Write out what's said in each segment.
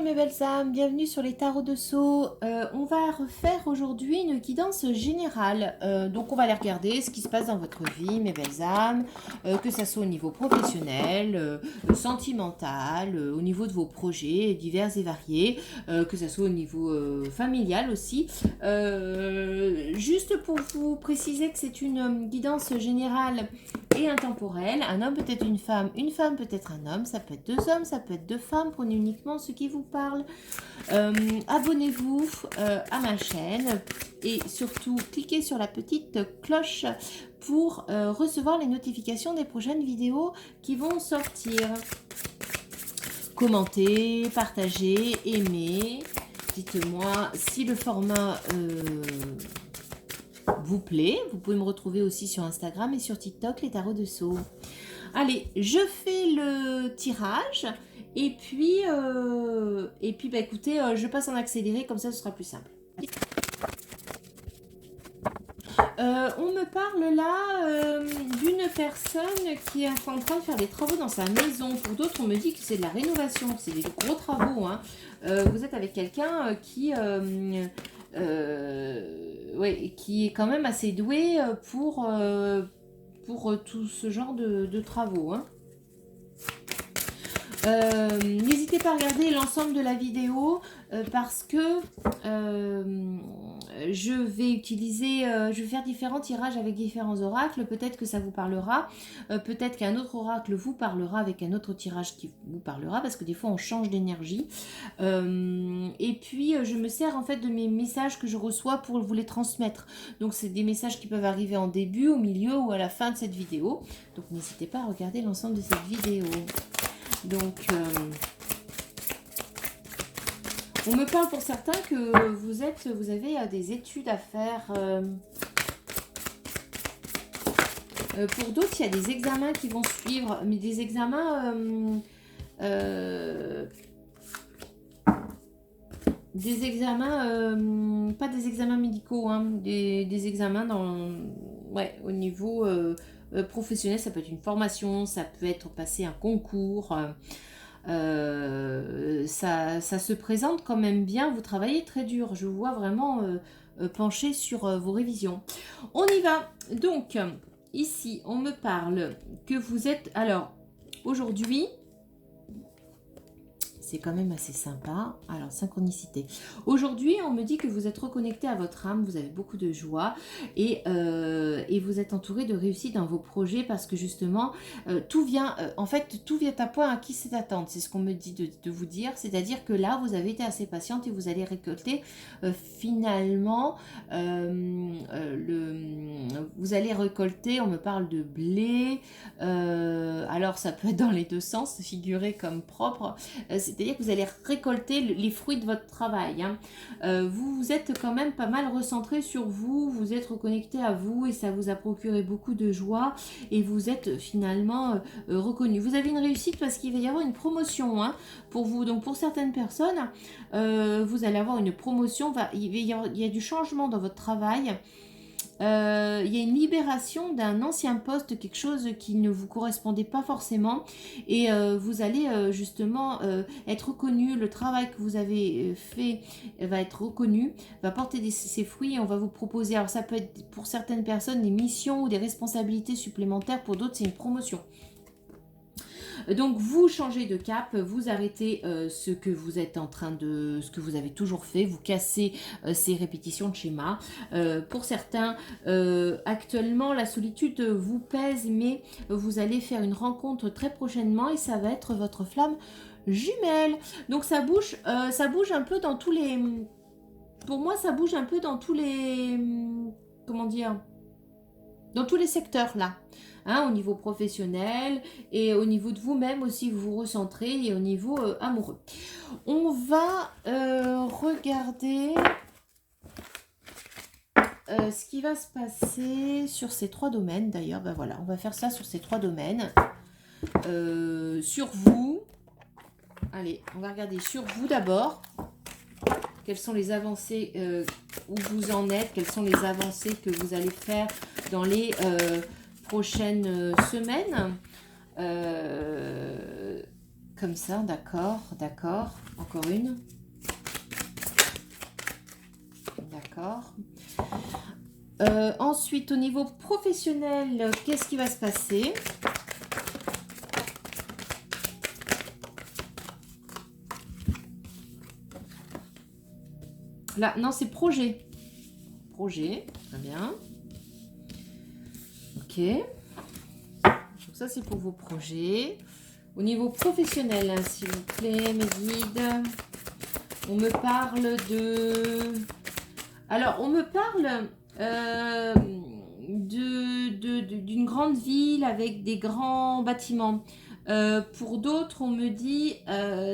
mes belles âmes, bienvenue sur les tarots de Sceaux. On va refaire aujourd'hui une guidance générale. Donc on va aller regarder ce qui se passe dans votre vie, mes belles âmes, que ça soit au niveau professionnel, sentimental, au niveau de vos projets divers et variés, que ça soit au niveau familial aussi. Juste pour vous préciser que c'est une guidance générale et intemporelle. Un homme peut être une femme peut être un homme, ça peut être deux hommes, ça peut être deux femmes, prenez uniquement ce qui vous parle. Abonnez-vous à ma chaîne et surtout cliquez sur la petite cloche pour recevoir les notifications des prochaines vidéos qui vont sortir. Commentez, partagez, aimez, dites-moi si le format vous plaît. Vous pouvez me retrouver aussi sur Instagram et sur TikTok, les tarots de Sceaux. Allez, je fais le tirage et puis bah, écoutez, je passe en accéléré, comme ça ce sera plus simple. On me parle là d'une personne qui est en train de faire des travaux dans sa maison. Pour d'autres, on me dit que c'est de la rénovation, c'est des gros travaux. Hein. Vous êtes avec quelqu'un ouais, qui est quand même assez doué pour tout ce genre de travaux. Hein. N'hésitez pas à regarder l'ensemble de la vidéo parce que je vais faire différents tirages avec différents oracles. Peut-être que ça vous parlera, peut-être qu'un autre oracle vous parlera avec un autre tirage qui vous parlera, parce que des fois on change d'énergie. Et puis je me sers en fait de mes messages que je reçois pour vous les transmettre. Donc c'est des messages qui peuvent arriver en début, au milieu ou à la fin de cette vidéo. Donc n'hésitez pas à regarder l'ensemble de cette vidéo. Donc, on me parle pour certains que vous avez des études à faire. Pour d'autres, il y a des examens qui vont suivre, mais des examens, pas des examens médicaux, hein, des examens au niveau professionnel. Ça peut être une formation, ça peut être passer un concours. Ça se présente quand même bien. Vous travaillez très dur. Je vous vois vraiment pencher sur vos révisions. On y va. Donc, ici, on me parle que vous êtes... Alors, aujourd'hui... C'est quand même assez sympa. Alors, synchronicité. Aujourd'hui, on me dit que vous êtes reconnecté à votre âme, vous avez beaucoup de joie et vous êtes entouré de réussite dans vos projets parce que justement, tout vient à point à qui c'est attendre. C'est ce qu'on me dit de vous dire. C'est-à-dire que là, vous avez été assez patiente et vous allez récolter finalement, vous allez récolter, on me parle de blé. Alors, ça peut être dans les deux sens, figuré comme propre. C'est-à-dire que vous allez récolter les fruits de votre travail. Hein. Vous êtes quand même pas mal recentré sur vous, vous êtes reconnecté à vous et ça vous a procuré beaucoup de joie et vous êtes finalement reconnu. Vous avez une réussite parce qu'il va y avoir une promotion pour vous. Donc pour certaines personnes, vous allez avoir une promotion, il y a du changement dans votre travail. Il y a une libération d'un ancien poste, quelque chose qui ne vous correspondait pas forcément et vous allez justement être reconnu, le travail que vous avez fait va être reconnu, va porter ses fruits et on va vous proposer, alors ça peut être pour certaines personnes des missions ou des responsabilités supplémentaires, pour d'autres c'est une promotion. Donc vous changez de cap, vous arrêtez ce que vous êtes en train de, ce que vous avez toujours fait, vous cassez ces répétitions de schéma. Pour certains, actuellement la solitude vous pèse, mais vous allez faire une rencontre très prochainement et ça va être votre flamme jumelle. Donc ça bouge un peu dans tous les, pour moi ça bouge un peu dans tous les, comment dire, dans tous les secteurs là. Hein, au niveau professionnel et au niveau de vous-même aussi, vous vous recentrez et au niveau amoureux. On va regarder ce qui va se passer sur ces trois domaines. D'ailleurs, ben voilà, on va faire ça sur ces trois domaines. Sur vous. Allez, on va regarder sur vous d'abord. Quelles sont les avancées où vous en êtes? Quelles sont les avancées que vous allez faire dans les... prochaines semaines. Comme ça, d'accord, d'accord. Encore une. D'accord. Ensuite, au niveau professionnel, qu'est-ce qui va se passer? Là, non, c'est projet. Projet, très bien. Ok. Donc ça, c'est pour vos projets. Au niveau professionnel, hein, s'il vous plaît, mes guides, on me parle de... Alors, on me parle d'une grande ville avec des grands bâtiments. Pour d'autres, on me dit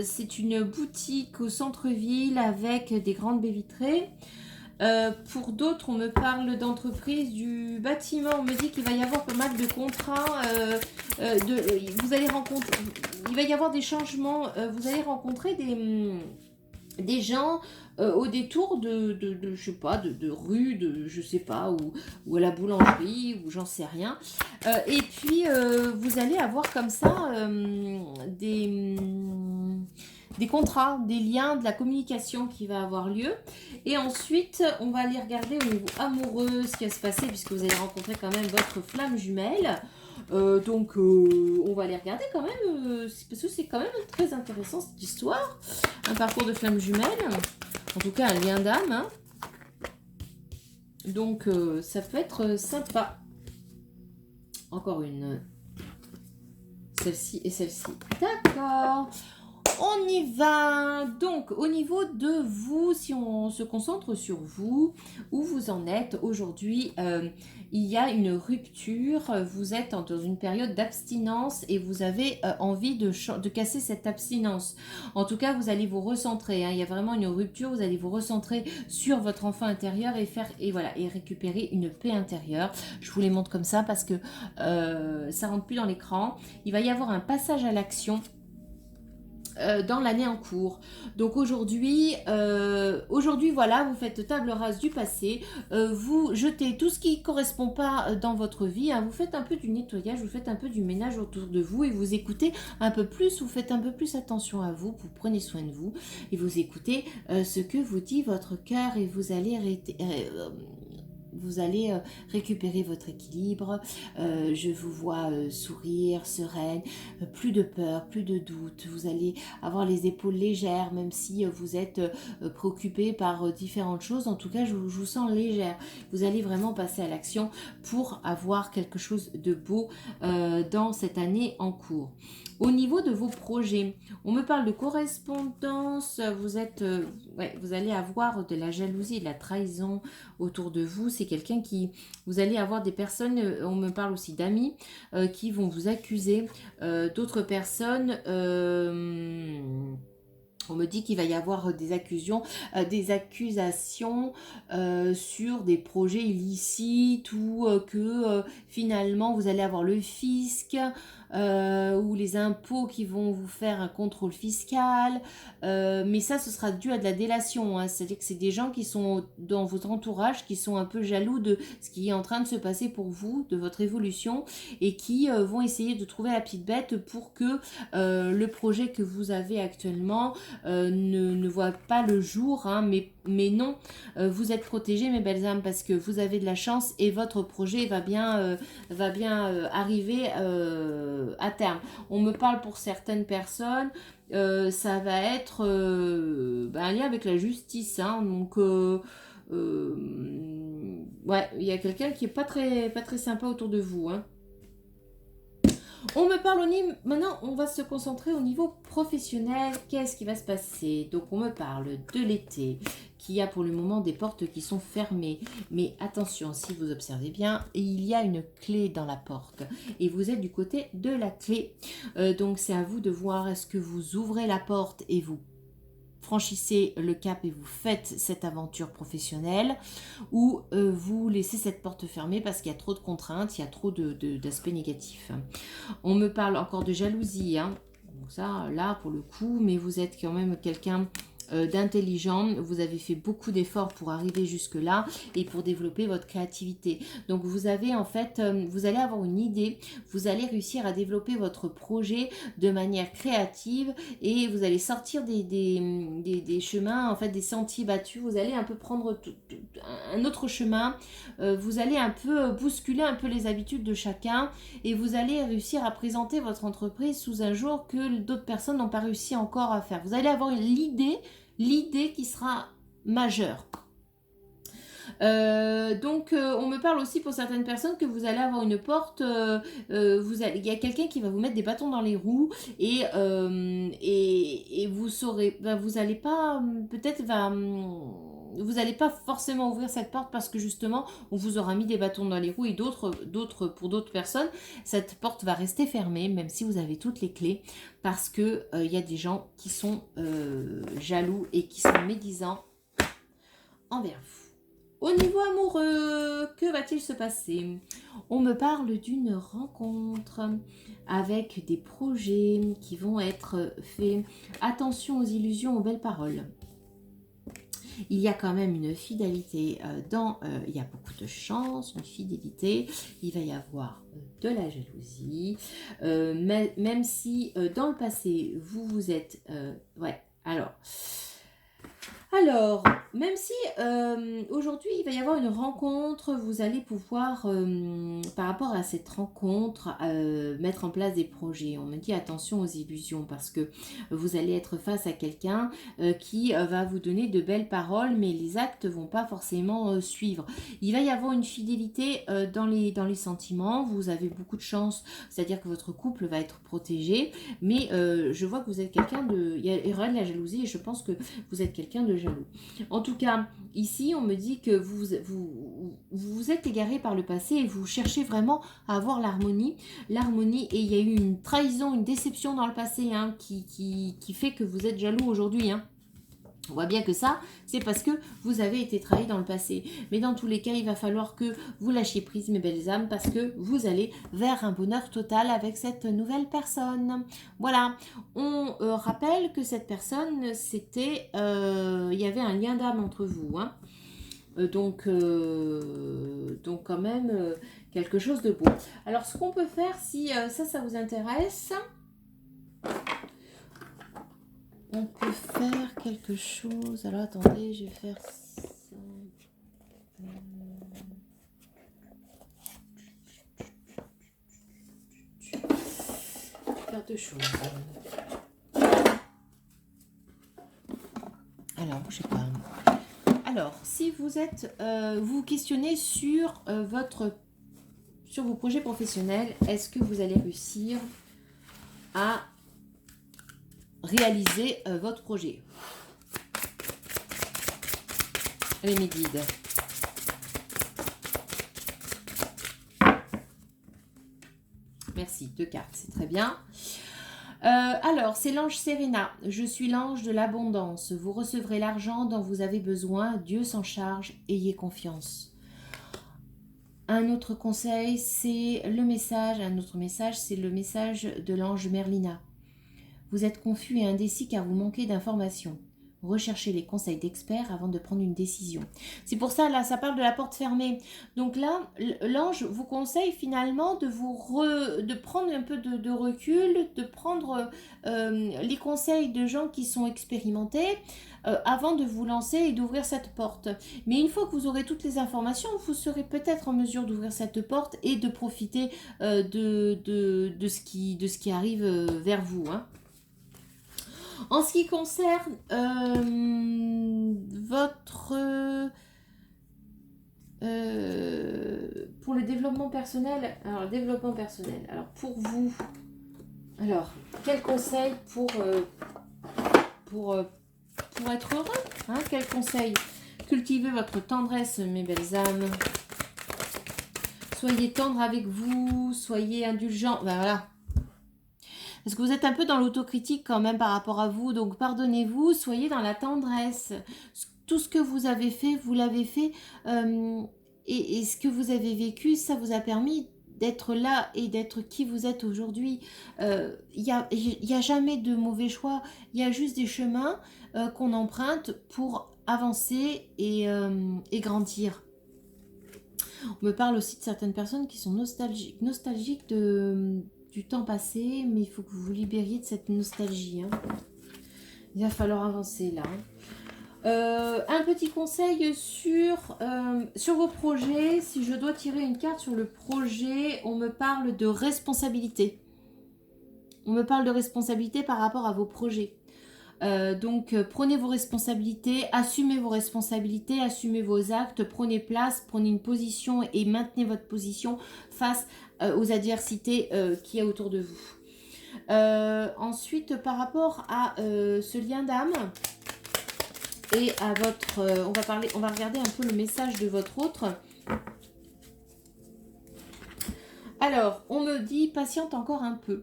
c'est une boutique au centre-ville avec des grandes baies vitrées. Pour d'autres, on me parle d'entreprise du bâtiment. On me dit qu'il va y avoir pas mal de contrats. Vous allez rencontrer, il va y avoir des changements. Vous allez rencontrer des gens au détour je sais pas, de rue, je sais pas, ou à la boulangerie, ou j'en sais rien. Et puis, vous allez avoir comme ça des contrats, des liens, de la communication qui va avoir lieu. Et ensuite, on va aller regarder au niveau amoureux ce qui va se passer, puisque vous allez rencontrer quand même votre flamme jumelle. Donc, on va aller regarder quand même, parce que c'est quand même très intéressant cette histoire. Un parcours de flamme jumelle, en tout cas un lien d'âme. Hein. Donc, ça peut être sympa. Encore une. Celle-ci et celle-ci. D'accord. On y va. Donc, au niveau de vous, si on se concentre sur vous, où vous en êtes aujourd'hui, il y a une rupture. Vous êtes dans une période d'abstinence et vous avez envie de casser cette abstinence. En tout cas, vous allez vous recentrer. Hein. Il y a vraiment une rupture. Vous allez vous recentrer sur votre enfant intérieur et récupérer une paix intérieure. Je vous les montre comme ça parce que ça rentre plus dans l'écran. Il va y avoir un passage à l'action dans l'année en cours. Donc aujourd'hui, voilà, vous faites table rase du passé, vous jetez tout ce qui ne correspond pas dans votre vie, hein, vous faites un peu du nettoyage, vous faites un peu du ménage autour de vous et vous écoutez un peu plus, vous faites un peu plus attention à vous, vous prenez soin de vous et vous écoutez ce que vous dit votre cœur et vous allez récupérer votre équilibre. Je vous vois sourire, sereine, plus de peur, plus de doute. Vous allez avoir les épaules légères, même si vous êtes préoccupé par différentes choses. En tout cas, je vous sens légère. Vous allez vraiment passer à l'action pour avoir quelque chose de beau dans cette année en cours. Au niveau de vos projets, on me parle de correspondance. Vous allez avoir de la jalousie et de la trahison autour de vous. C'est quelqu'un qui... Vous allez avoir des personnes, on me parle aussi d'amis, qui vont vous accuser. D'autres personnes... on me dit qu'il va y avoir des accusations sur des projets illicites ou que finalement vous allez avoir le fisc ou les impôts qui vont vous faire un contrôle fiscal. Mais ça, ce sera dû à de la délation. Hein. C'est-à-dire que c'est des gens qui sont dans votre entourage, qui sont un peu jaloux de ce qui est en train de se passer pour vous, de votre évolution, et qui vont essayer de trouver la petite bête pour que le projet que vous avez actuellement ne voit pas le jour, hein, mais non, vous êtes protégés mes belles âmes parce que vous avez de la chance et votre projet va bien arriver à terme. On me parle pour certaines personnes, ça va être un lien avec la justice, hein, donc ouais, il y a quelqu'un qui est pas très sympa autour de vous, hein. On me parle maintenant, on va se concentrer au niveau professionnel. Qu'est-ce qui va se passer? Donc, on me parle de l'été, qui a pour le moment des portes qui sont fermées. Mais attention, si vous observez bien, il y a une clé dans la porte. Et vous êtes du côté de la clé. Donc, c'est à vous de voir, est-ce que vous ouvrez la porte et vous franchissez le cap et vous faites cette aventure professionnelle ou vous laissez cette porte fermée parce qu'il y a trop de contraintes, il y a trop d'aspects négatifs. On me parle encore de jalousie, hein. Donc ça, là, pour le coup, mais vous êtes quand même quelqu'un d'intelligent. Vous avez fait beaucoup d'efforts pour arriver jusque-là et pour développer votre créativité. Donc vous avez en fait, vous allez avoir une idée, vous allez réussir à développer votre projet de manière créative et vous allez sortir des chemins, en fait des sentiers battus. Vous allez un peu prendre un autre chemin, vous allez un peu bousculer un peu les habitudes de chacun et vous allez réussir à présenter votre entreprise sous un jour que d'autres personnes n'ont pas réussi encore à faire. Vous allez avoir l'idée qui sera majeure. On me parle aussi pour certaines personnes que vous allez avoir une porte, il y a quelqu'un qui va vous mettre des bâtons dans les roues et vous saurez, vous allez pas, peut-être vous n'allez pas forcément ouvrir cette porte parce que justement on vous aura mis des bâtons dans les roues et pour d'autres personnes cette porte va rester fermée même si vous avez toutes les clés parce que il y a des gens qui sont jaloux et qui sont médisants envers vous. Au niveau amoureux, que va-t-il se passer? On me parle d'une rencontre avec des projets qui vont être faits. Attention aux illusions, aux belles paroles. Il y a quand même une fidélité il y a beaucoup de chance, une fidélité. Il va y avoir de la jalousie. Même si dans le passé, vous êtes... Alors, même si aujourd'hui il va y avoir une rencontre, vous allez pouvoir, par rapport à cette rencontre, mettre en place des projets. On me dit attention aux illusions parce que vous allez être face à quelqu'un qui va vous donner de belles paroles, mais les actes vont pas forcément suivre. Il va y avoir une fidélité dans les sentiments, vous avez beaucoup de chance, c'est-à-dire que votre couple va être protégé, mais je vois que vous êtes quelqu'un de... Il y aura de la jalousie et je pense que vous êtes quelqu'un de jaloux. En tout cas, ici, on me dit que vous êtes égaré par le passé et vous cherchez vraiment à avoir l'harmonie. L'harmonie, et il y a eu une trahison, une déception dans le passé qui fait que vous êtes jaloux aujourd'hui. On voit bien que ça, c'est parce que vous avez été trahi dans le passé. Mais dans tous les cas, il va falloir que vous lâchiez prise, mes belles âmes, parce que vous allez vers un bonheur total avec cette nouvelle personne. Voilà. On rappelle que cette personne, c'était... il y avait un lien d'âme entre vous. Donc quand même, quelque chose de beau. Alors, ce qu'on peut faire, si ça vous intéresse... On peut faire quelque chose. Alors attendez, je vais faire ça. Faire deux choses. Alors, bougez pas. Alors, si vous êtes, vous questionnez sur vos projets professionnels, est-ce que vous allez réussir à réaliser votre projet? Allez mes guides. Merci, 2 cartes, c'est très bien. Alors, c'est l'ange Serena. Je suis l'ange de l'abondance. Vous recevrez l'argent dont vous avez besoin. Dieu s'en charge. Ayez confiance. Un autre conseil, c'est le message. Un autre message, c'est le message de l'ange Merlina. Vous êtes confus et indécis car vous manquez d'informations. Recherchez les conseils d'experts avant de prendre une décision. C'est pour ça, là, ça parle de la porte fermée. Donc là, l'ange vous conseille finalement de prendre un peu de recul, de prendre les conseils de gens qui sont expérimentés avant de vous lancer et d'ouvrir cette porte. Mais une fois que vous aurez toutes les informations, vous serez peut-être en mesure d'ouvrir cette porte et de profiter de ce qui arrive vers vous. En ce qui concerne pour le développement personnel, alors pour vous, alors quel conseil pour être heureux, quel conseil? Cultivez votre tendresse, mes belles âmes. Soyez tendre avec vous, soyez indulgents, voilà. Parce que vous êtes un peu dans l'autocritique quand même par rapport à vous. Donc pardonnez-vous, soyez dans la tendresse. Tout ce que vous avez fait, vous l'avez fait. Et ce que vous avez vécu, ça vous a permis d'être là et d'être qui vous êtes aujourd'hui. Y a jamais de mauvais choix, il y a juste des chemins qu'on emprunte pour avancer et grandir. On me parle aussi de certaines personnes qui sont nostalgiques du temps passé, mais il faut que vous vous libériez de cette nostalgie. Hein. Il va falloir avancer là. Un petit conseil sur vos projets. Si je dois tirer une carte sur le projet, on me parle de responsabilité. On me parle de responsabilité par rapport à vos projets. Donc prenez vos responsabilités, assumez vos actes, prenez place, prenez une position et maintenez votre position face aux adversités qu'il y a autour de vous. Ensuite, par rapport à ce lien d'âme et à votre... on va regarder un peu le message de votre autre. Alors, on me dit patiente encore un peu.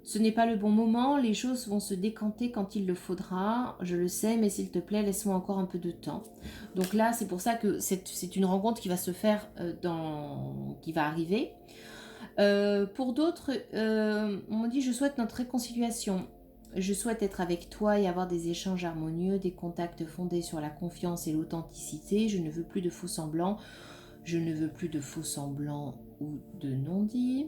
Ce n'est pas le bon moment, les choses vont se décanter quand il le faudra. Je le sais, mais s'il te plaît, laisse-moi encore un peu de temps. Donc là, c'est pour ça que c'est une rencontre qui va se faire, qui va arriver. Pour d'autres, on me dit, je souhaite notre réconciliation. Je souhaite être avec toi et avoir des échanges harmonieux, des contacts fondés sur la confiance et l'authenticité. Je ne veux plus de faux semblants. Je ne veux plus de faux semblants ou de non-dits.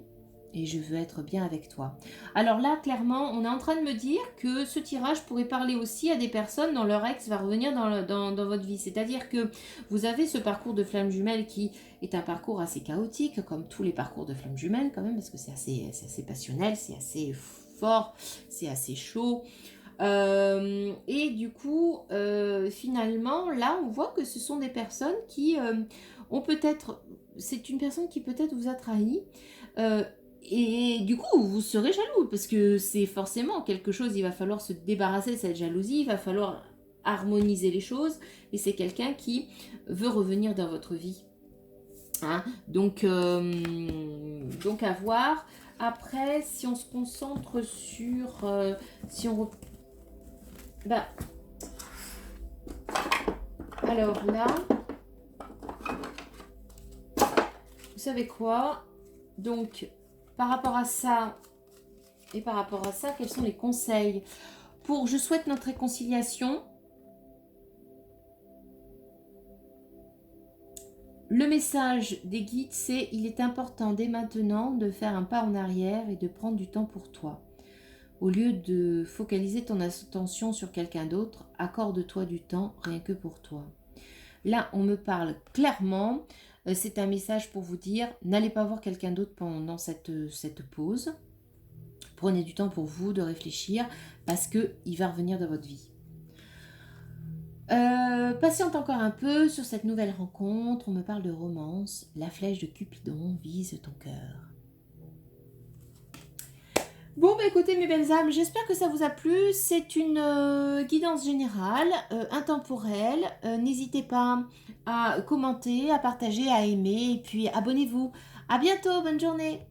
Et je veux être bien avec toi. Alors là, clairement, on est en train de me dire que ce tirage pourrait parler aussi à des personnes dont leur ex va revenir dans votre vie. C'est-à-dire que vous avez ce parcours de flamme jumelle qui est un parcours assez chaotique, comme tous les parcours de flamme jumelle quand même, parce que c'est assez passionnel, c'est assez fort, c'est assez chaud. Et du coup, finalement, là, on voit que ce sont des personnes qui ont peut-être... C'est une personne qui peut-être vous a trahi. Et du coup, vous serez jaloux, parce que c'est forcément quelque chose, il va falloir se débarrasser de cette jalousie, il va falloir harmoniser les choses, et c'est quelqu'un qui veut revenir dans votre vie. Hein, donc à voir. Après, si on se concentre sur... si on... Bah, alors là... Vous savez quoi? Donc... Par rapport à ça, et par rapport à ça, quels sont les conseils pour je souhaite notre réconciliation? Le message des guides, c'est il est important dès maintenant de faire un pas en arrière et de prendre du temps pour toi. Au lieu de focaliser ton attention sur quelqu'un d'autre, accorde-toi du temps rien que pour toi. Là, on me parle clairement. C'est un message pour vous dire, n'allez pas voir quelqu'un d'autre pendant cette pause. Prenez du temps pour vous de réfléchir parce qu'il va revenir dans votre vie. Patiente encore un peu sur cette nouvelle rencontre. On me parle de romance. La flèche de Cupidon vise ton cœur. Bon, bah écoutez mes belles âmes, j'espère que ça vous a plu. C'est une guidance générale, intemporelle. N'hésitez pas à commenter, à partager, à aimer et puis abonnez-vous. À bientôt, bonne journée.